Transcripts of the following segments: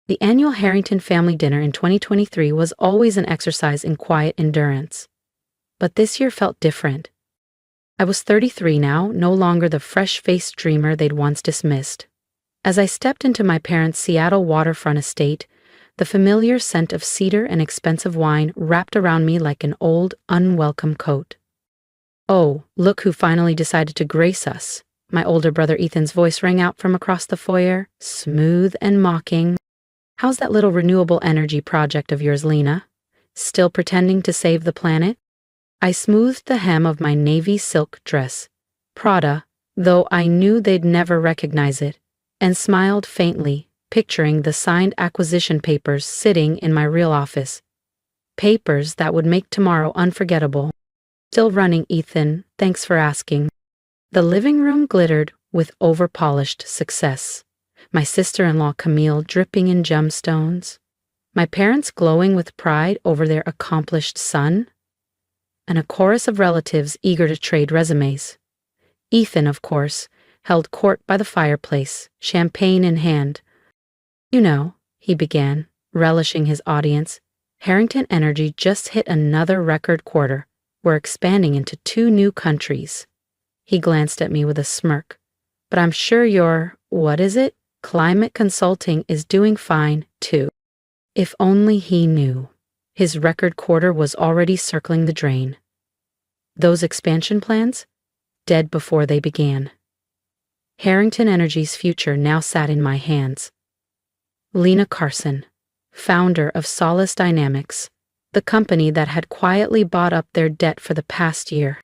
The annual Harrington family dinner in 2023 was always an exercise in quiet endurance. But this year felt different. I was 33 now, no longer the fresh-faced dreamer they'd once dismissed. As I stepped into my parents' Seattle waterfront estate, the familiar scent of cedar and expensive wine wrapped around me like an old, unwelcome coat. "Oh, look who finally decided to grace us." My older brother Ethan's voice rang out from across the foyer, smooth and mocking. "How's that little renewable energy project of yours, Lena? Still pretending to save the planet?" I smoothed the hem of my navy silk dress, Prada, though I knew they'd never recognize it, and smiled faintly, picturing the signed acquisition papers sitting in my real office. Papers that would make tomorrow unforgettable. "Still running, Ethan, thanks for asking." The living room glittered with over-polished success. My sister-in-law Camille dripping in gemstones. My parents glowing with pride over their accomplished son. And a chorus of relatives eager to trade resumes. Ethan, of course, held court by the fireplace, champagne in hand. "You know," he began, relishing his audience, "Harrington Energy just hit another record quarter. We're expanding into 2 new countries." He glanced at me with a smirk. "But I'm sure your, what is it? Climate consulting is doing fine, too." If only he knew. His record quarter was already circling the drain. Those expansion plans? Dead before they began. Harrington Energy's future now sat in my hands. Lena Carson, founder of Solace Dynamics, the company that had quietly bought up their debt for the past year.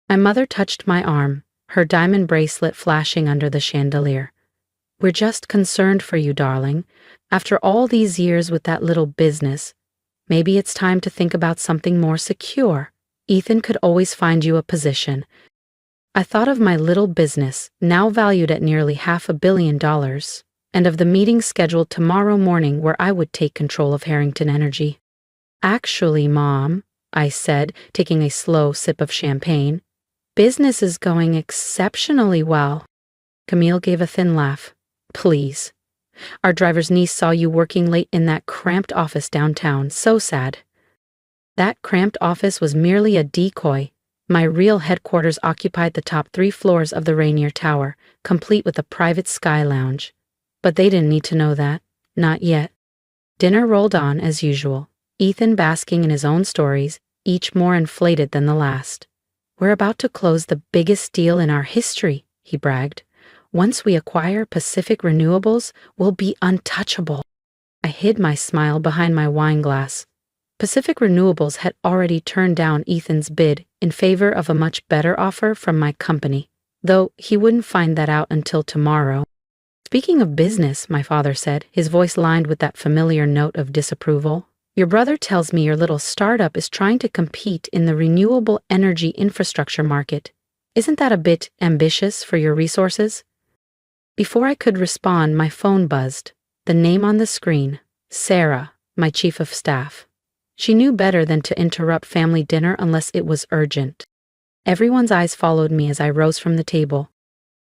My mother touched my arm, her diamond bracelet flashing under the chandelier. "We're just concerned for you, darling. After all these years with that little business, maybe it's time to think about something more secure. Ethan could always find you a position." I thought of my little business, now valued at nearly $500 million, and of the meeting scheduled tomorrow morning where I would take control of Harrington Energy. "Actually, Mom," I said, taking a slow sip of champagne, "business is going exceptionally well." Camille gave a thin laugh. "Please. Our driver's niece saw you working late in that cramped office downtown. So sad." That cramped office was merely a decoy. My real headquarters occupied the top 3 floors of the Rainier Tower, complete with a private sky lounge. But they didn't need to know that. Not yet. Dinner rolled on as usual, Ethan basking in his own stories, each more inflated than the last. "We're about to close the biggest deal in our history," he bragged. "Once we acquire Pacific Renewables, we'll be untouchable." I hid my smile behind my wine glass. Pacific Renewables had already turned down Ethan's bid in favor of a much better offer from my company, though he wouldn't find that out until tomorrow. "Speaking of business," my father said, his voice lined with that familiar note of disapproval, "your brother tells me your little startup is trying to compete in the renewable energy infrastructure market. Isn't that a bit ambitious for your resources?" Before I could respond, my phone buzzed. The name on the screen, Sarah, my chief of staff. She knew better than to interrupt family dinner unless it was urgent. Everyone's eyes followed me as I rose from the table.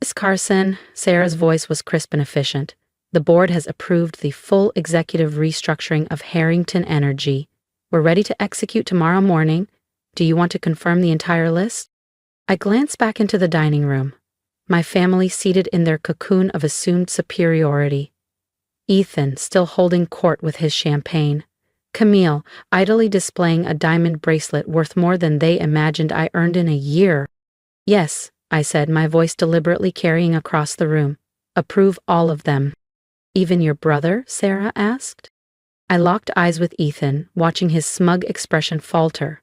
"Miss Carson," Sarah's voice was crisp and efficient. "The board has approved the full executive restructuring of Harrington Energy. We're ready to execute tomorrow morning. Do you want to confirm the entire list?" I glanced back into the dining room. My family seated in their cocoon of assumed superiority. Ethan still holding court with his champagne. Camille idly displaying a diamond bracelet worth more than they imagined I earned in a year. "Yes," I said, my voice deliberately carrying across the room. "Approve all of them." "Even your brother?" Sarah asked. I locked eyes with Ethan, watching his smug expression falter.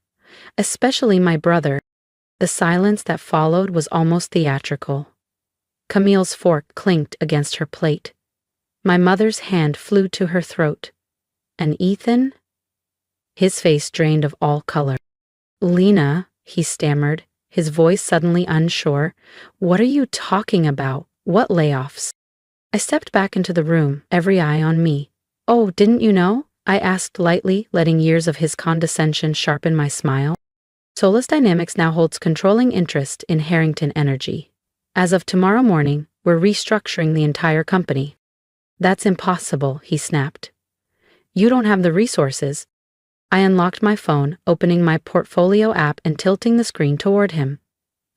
Especially my brother. The silence that followed was almost theatrical. Camille's fork clinked against her plate. My mother's hand flew to her throat. And Ethan? His face drained of all color. "Lena," he stammered, his voice suddenly unsure, "what are you talking about? What layoffs?" I stepped back into the room, every eye on me. "Oh, didn't you know?" I asked lightly, letting years of his condescension sharpen my smile. Solace Dynamics now holds controlling interest in Harrington Energy. As of tomorrow morning, we're restructuring the entire company. That's impossible, he snapped. You don't have the resources. I unlocked my phone, opening my portfolio app and tilting the screen toward him.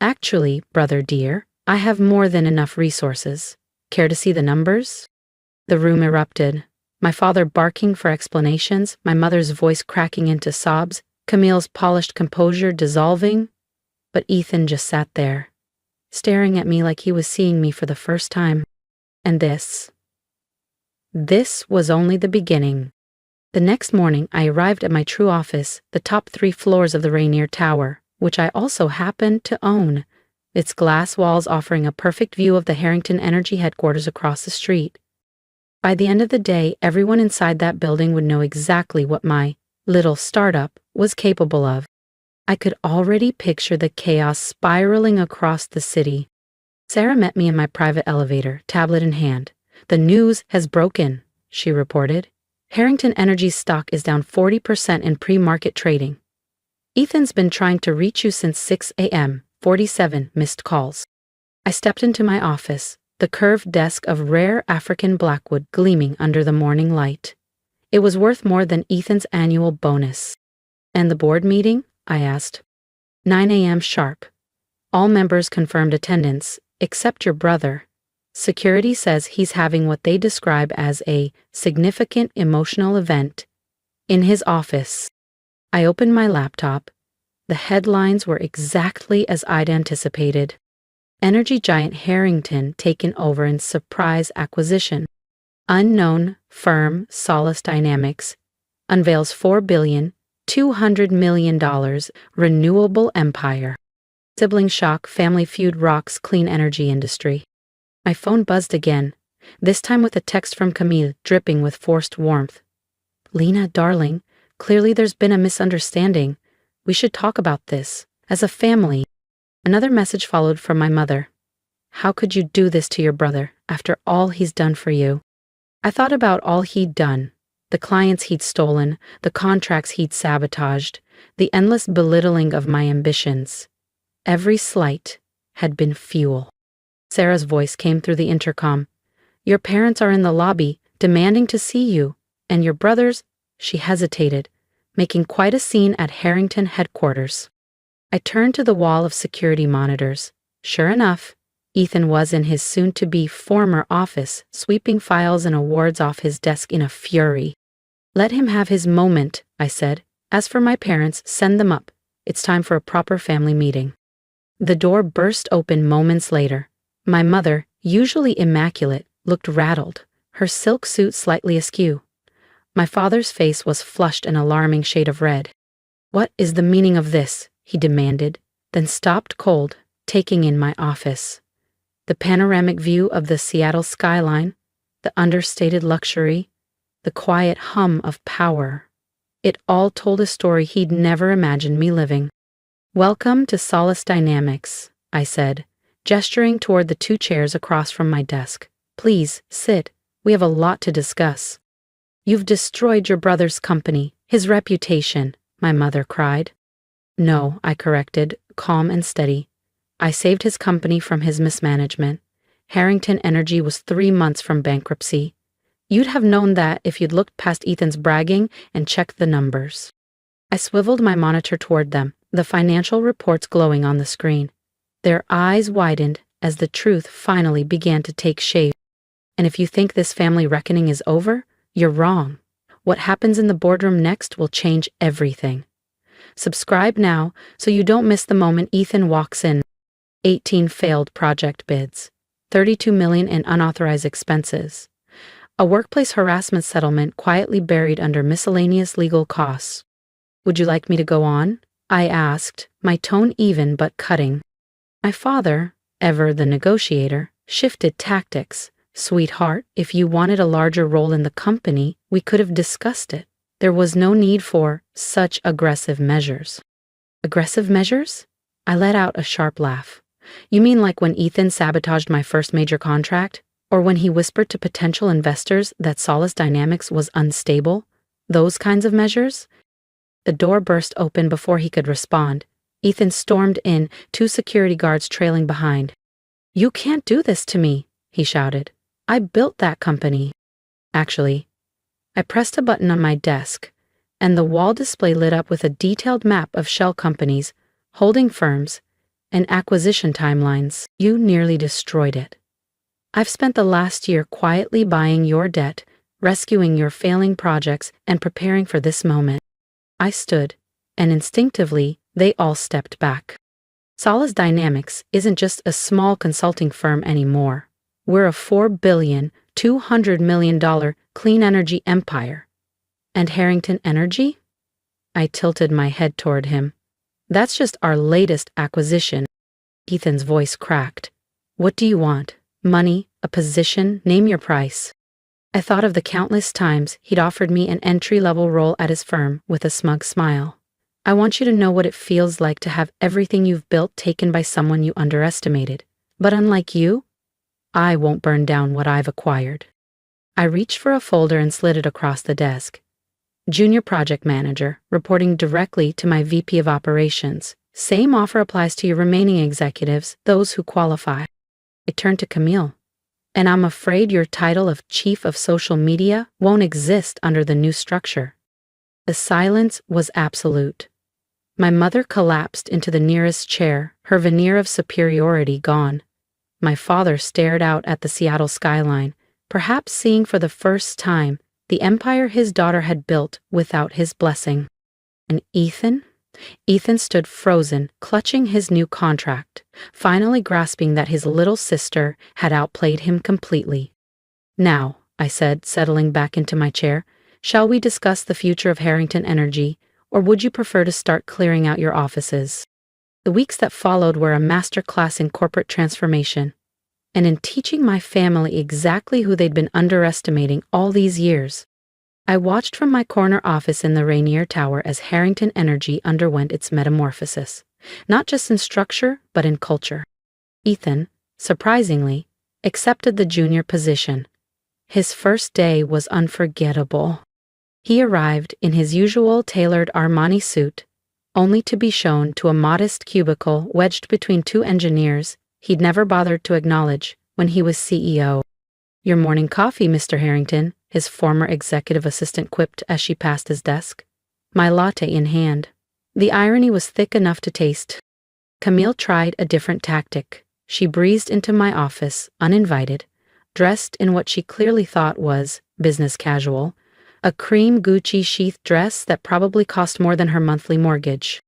Actually, brother dear, I have more than enough resources. Care to see the numbers? The room erupted. My father barking for explanations, my mother's voice cracking into sobs, Camille's polished composure dissolving. But Ethan just sat there, staring at me like he was seeing me for the first time. And this was only the beginning. The next morning, I arrived at my true office, the top 3 floors of the Rainier Tower, which I also happened to own, its glass walls offering a perfect view of the Harrington Energy headquarters across the street. By the end of the day, everyone inside that building would know exactly what my little startup was capable of. I could already picture the chaos spiraling across the city. Sarah met me in my private elevator, tablet in hand. The news has broken, she reported. Harrington Energy's stock is down 40% in pre-market trading. Ethan's been trying to reach you since 6 a.m., 47 missed calls. I stepped into my office, the curved desk of rare African blackwood gleaming under the morning light. It was worth more than Ethan's annual bonus. And the board meeting? I asked. 9 a.m. sharp. All members confirmed attendance, except your brother. Security says he's having what they describe as a significant emotional event in his office. I opened my laptop. The headlines were exactly as I'd anticipated. Energy giant Harrington taken over in surprise acquisition. Unknown firm Solace Dynamics unveils $4.2 billion renewable empire. Sibling shock, family feud rocks clean energy industry. My phone buzzed again, this time with a text from Camille dripping with forced warmth. Lena, darling, clearly there's been a misunderstanding. We should talk about this, as a family. Another message followed from my mother. How could you do this to your brother, after all he's done for you? I thought about all he'd done, the clients he'd stolen, the contracts he'd sabotaged, the endless belittling of my ambitions. Every slight had been fuel. Sarah's voice came through the intercom. Your parents are in the lobby, demanding to see you, and your brothers, she hesitated, making quite a scene at Harrington headquarters. I turned to the wall of security monitors. Sure enough, Ethan was in his soon-to-be former office, sweeping files and awards off his desk in a fury. Let him have his moment, I said. As for my parents, send them up. It's time for a proper family meeting. The door burst open moments later. My mother, usually immaculate, looked rattled, her silk suit slightly askew. My father's face was flushed an alarming shade of red. What is the meaning of this? He demanded, then stopped cold, taking in my office. The panoramic view of the Seattle skyline, the understated luxury, the quiet hum of power. It all told a story he'd never imagined me living. Welcome to Solace Dynamics, I said, gesturing toward the 2 chairs across from my desk. Please, sit. We have a lot to discuss. You've destroyed your brother's company, his reputation, my mother cried. No, I corrected, calm and steady. I saved his company from his mismanagement. Harrington Energy was 3 months from bankruptcy. You'd have known that if you'd looked past Ethan's bragging and checked the numbers. I swiveled my monitor toward them, the financial reports glowing on the screen. Their eyes widened as the truth finally began to take shape. And if you think this family reckoning is over, you're wrong. What happens in the boardroom next will change everything. Subscribe now so you don't miss the moment Ethan walks in. 18 failed project bids. 32 million in unauthorized expenses. A workplace harassment settlement quietly buried under miscellaneous legal costs. Would you like me to go on? I asked, my tone even but cutting. My father, ever the negotiator, shifted tactics. Sweetheart, if you wanted a larger role in the company, we could have discussed it. There was no need for such aggressive measures. Aggressive measures? I let out a sharp laugh. You mean like when Ethan sabotaged my first major contract? Or when he whispered to potential investors that Solace Dynamics was unstable? Those kinds of measures? The door burst open before he could respond. Ethan stormed in, 2 security guards trailing behind. You can't do this to me, he shouted. I built that company. actually. I pressed a button on my desk, and the wall display lit up with a detailed map of shell companies, holding firms, and acquisition timelines. You nearly destroyed it. I've spent the last year quietly buying your debt, rescuing your failing projects, and preparing for this moment. I stood, and instinctively, they all stepped back. Solace Dynamics isn't just a small consulting firm anymore. We're a $4.2 billion clean energy empire. And Harrington Energy? I tilted my head toward him. That's just our latest acquisition. Ethan's voice cracked. What do you want? Money? A position? Name your price. I thought of the countless times he'd offered me an entry-level role at his firm with a smug smile. I want you to know what it feels like to have everything you've built taken by someone you underestimated. But unlike you, I won't burn down what I've acquired. I reached for a folder and slid it across the desk. Junior Project Manager, reporting directly to my VP of Operations. Same offer applies to your remaining executives, those who qualify. I turned to Camille. And I'm afraid your title of Chief of Social Media won't exist under the new structure. The silence was absolute. My mother collapsed into the nearest chair, her veneer of superiority gone. My father stared out at the Seattle skyline, perhaps seeing for the first time the empire his daughter had built without his blessing. And Ethan? Ethan stood frozen, clutching his new contract, finally grasping that his little sister had outplayed him completely. Now, I said, settling back into my chair, shall we discuss the future of Harrington Energy, or would you prefer to start clearing out your offices? The weeks that followed were a masterclass in corporate transformation, and in teaching my family exactly who they'd been underestimating all these years. I watched from my corner office in the Rainier Tower as Harrington Energy underwent its metamorphosis, not just in structure, but in culture. Ethan, surprisingly, accepted the junior position. His first day was unforgettable. He arrived in his usual tailored Armani suit, only to be shown to a modest cubicle wedged between two engineers he'd never bothered to acknowledge when he was CEO. Your morning coffee, Mr. Harrington, his former executive assistant quipped as she passed his desk, my latte in hand. The irony was thick enough to taste. Camille tried a different tactic. She breezed into my office, uninvited, dressed in what she clearly thought was business casual, a cream Gucci sheath dress that probably cost more than her monthly mortgage.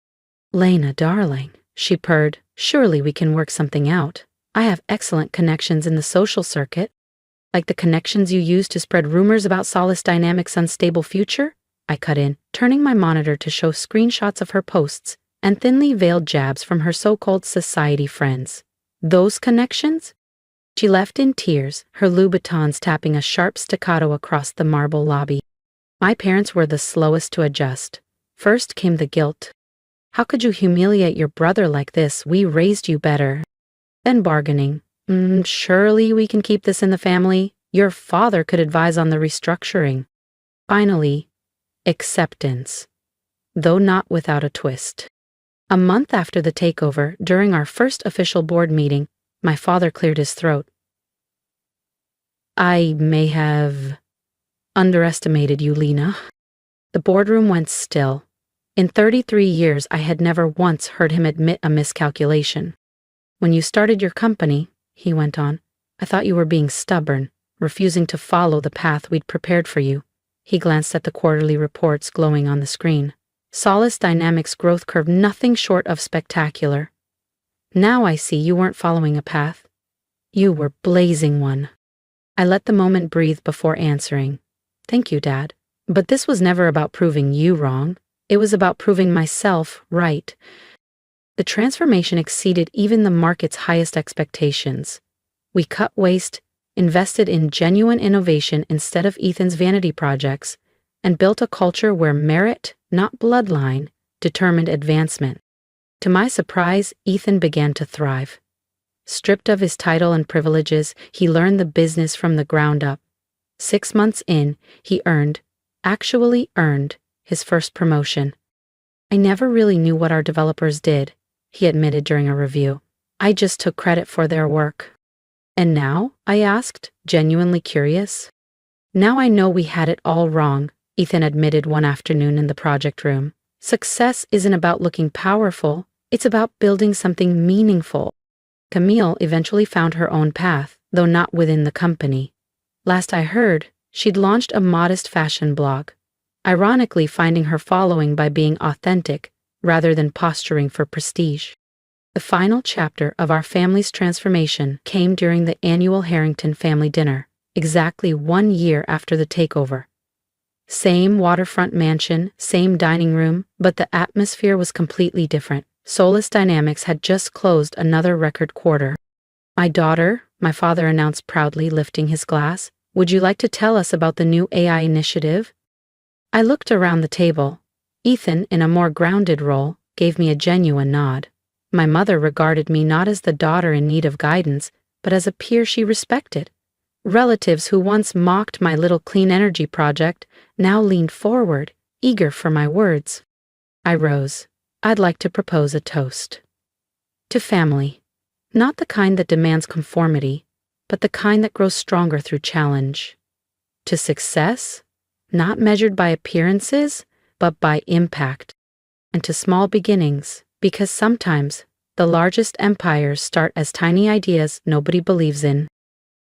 Lena, darling, she purred, surely we can work something out. I have excellent connections in the social circuit. Like the connections you use to spread rumors about Solace Dynamics' unstable future? I cut in, turning my monitor to show screenshots of her posts and thinly veiled jabs from her so-called society friends. Those connections? She left in tears, her Louboutins tapping a sharp staccato across the marble lobby. My parents were the slowest to adjust. First came the guilt. How could you humiliate your brother like this? We raised you better. Then bargaining. Surely we can keep this in the family. Your father could advise on the restructuring. Finally, acceptance, though not without a twist. A month after the takeover, during our first official board meeting, my father cleared his throat. I may have underestimated you, Lena. The boardroom went still. In 33 years, I had never once heard him admit a miscalculation. When you started your company, he went on, I thought you were being stubborn, refusing to follow the path we'd prepared for you. He glanced at the quarterly reports glowing on the screen. Solace Dynamics' growth curve nothing short of spectacular. Now I see you weren't following a path. You were blazing one. I let the moment breathe before answering. Thank you, Dad. But this was never about proving you wrong. It was about proving myself right. The transformation exceeded even the market's highest expectations. We cut waste, invested in genuine innovation instead of Ethan's vanity projects, and built a culture where merit, not bloodline, determined advancement. To my surprise, Ethan began to thrive. Stripped of his title and privileges, he learned the business from the ground up. 6 months in, he actually earned, his first promotion. I never really knew what our developers did, he admitted during a review. I just took credit for their work. And now? I asked, genuinely curious. Now I know we had it all wrong, Ethan admitted one afternoon in the project room. Success isn't about looking powerful, it's about building something meaningful. Camille eventually found her own path, though not within the company. Last I heard, she'd launched a modest fashion blog, ironically finding her following by being authentic rather than posturing for prestige. The final chapter of our family's transformation came during the annual Harrington family dinner, exactly 1 year after the takeover. Same waterfront mansion, same dining room, but the atmosphere was completely different. Solus Dynamics had just closed another record quarter. "My daughter," my father announced proudly, lifting his glass, "would you like to tell us about the new AI initiative?" I looked around the table. Ethan, in a more grounded role, gave me a genuine nod. My mother regarded me not as the daughter in need of guidance, but as a peer she respected. Relatives who once mocked my little clean energy project now leaned forward, eager for my words. I rose. "I'd like to propose a toast. To family. Not the kind that demands conformity, but the kind that grows stronger through challenge. To success, not measured by appearances, but by impact. And to small beginnings, because sometimes the largest empires start as tiny ideas nobody believes in."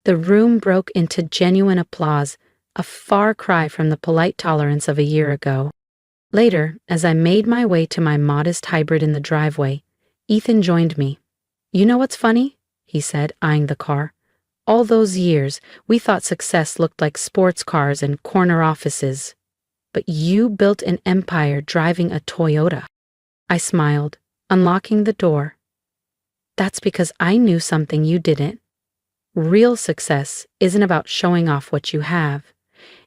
The room broke into genuine applause, a far cry from the polite tolerance of a year ago. Later, as I made my way to my modest hybrid in the driveway, Ethan joined me. "You know what's funny?" he said, eyeing the car. "All those years, we thought success looked like sports cars and corner offices. But you built an empire driving a Toyota." I smiled, unlocking the door. "That's because I knew something you didn't. Real success isn't about showing off what you have.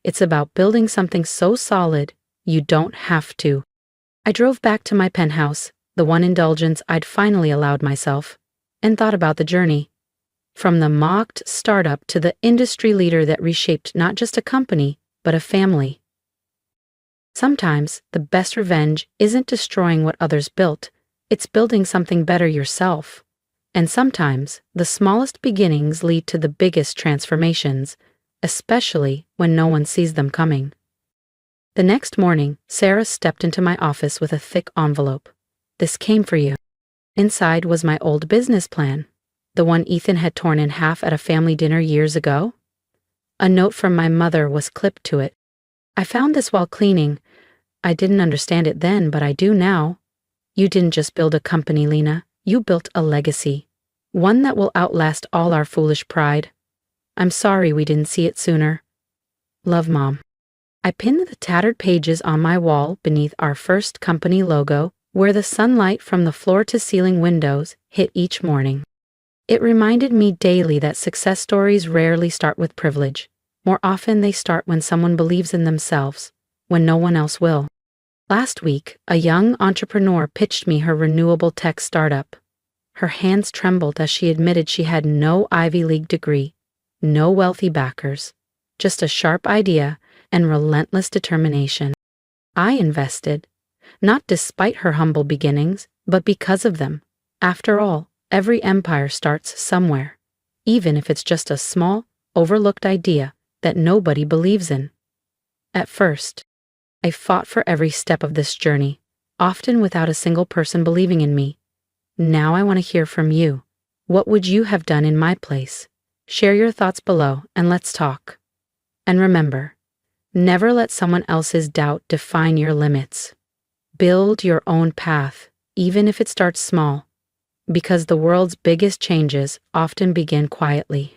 It's about building something so solid you don't have to." I drove back to my penthouse, the one indulgence I'd finally allowed myself, and thought about the journey. From the mocked startup to the industry leader that reshaped not just a company, but a family. Sometimes the best revenge isn't destroying what others built, it's building something better yourself. And sometimes the smallest beginnings lead to the biggest transformations, especially when no one sees them coming. The next morning, Sarah stepped into my office with a thick envelope. "This came for you." Inside was my old business plan, the one Ethan had torn in half at a family dinner years ago. A note from my mother was clipped to it. "I found this while cleaning. I didn't understand it then, but I do now. You didn't just build a company, Lena. You built a legacy. One that will outlast all our foolish pride. I'm sorry we didn't see it sooner. Love, Mom." I pinned the tattered pages on my wall beneath our first company logo, where the sunlight from the floor-to-ceiling windows hit each morning. It reminded me daily that success stories rarely start with privilege. More often they start when someone believes in themselves, when no one else will. Last week, a young entrepreneur pitched me her renewable tech startup. Her hands trembled as she admitted she had no Ivy League degree, no wealthy backers, just a sharp idea and relentless determination. I invested, not despite her humble beginnings, but because of them. After all, every empire starts somewhere, even if it's just a small, overlooked idea that nobody believes in. At first, I fought for every step of this journey, often without a single person believing in me. Now I want to hear from you. What would you have done in my place? Share your thoughts below and let's talk. And remember, never let someone else's doubt define your limits. Build your own path, even if it starts small, because the world's biggest changes often begin quietly.